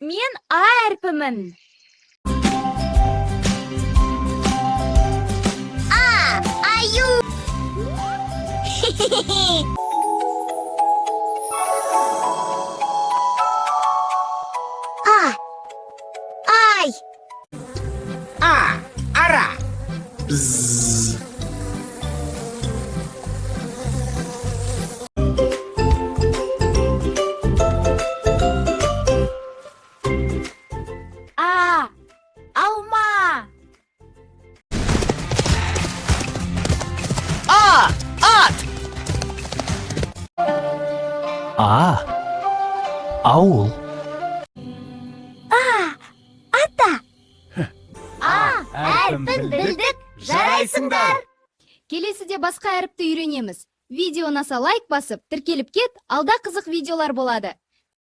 Мен А әрпімін. Аю! Ай! Ара. Алма. At. Ауыл. Ата! Әрпін білдік, жарайсыңдар. Келесіде басқа әріпті үйренеміз. Видеоны аса лайк басып, тіркеліп кет, алда қызық видеолар болады.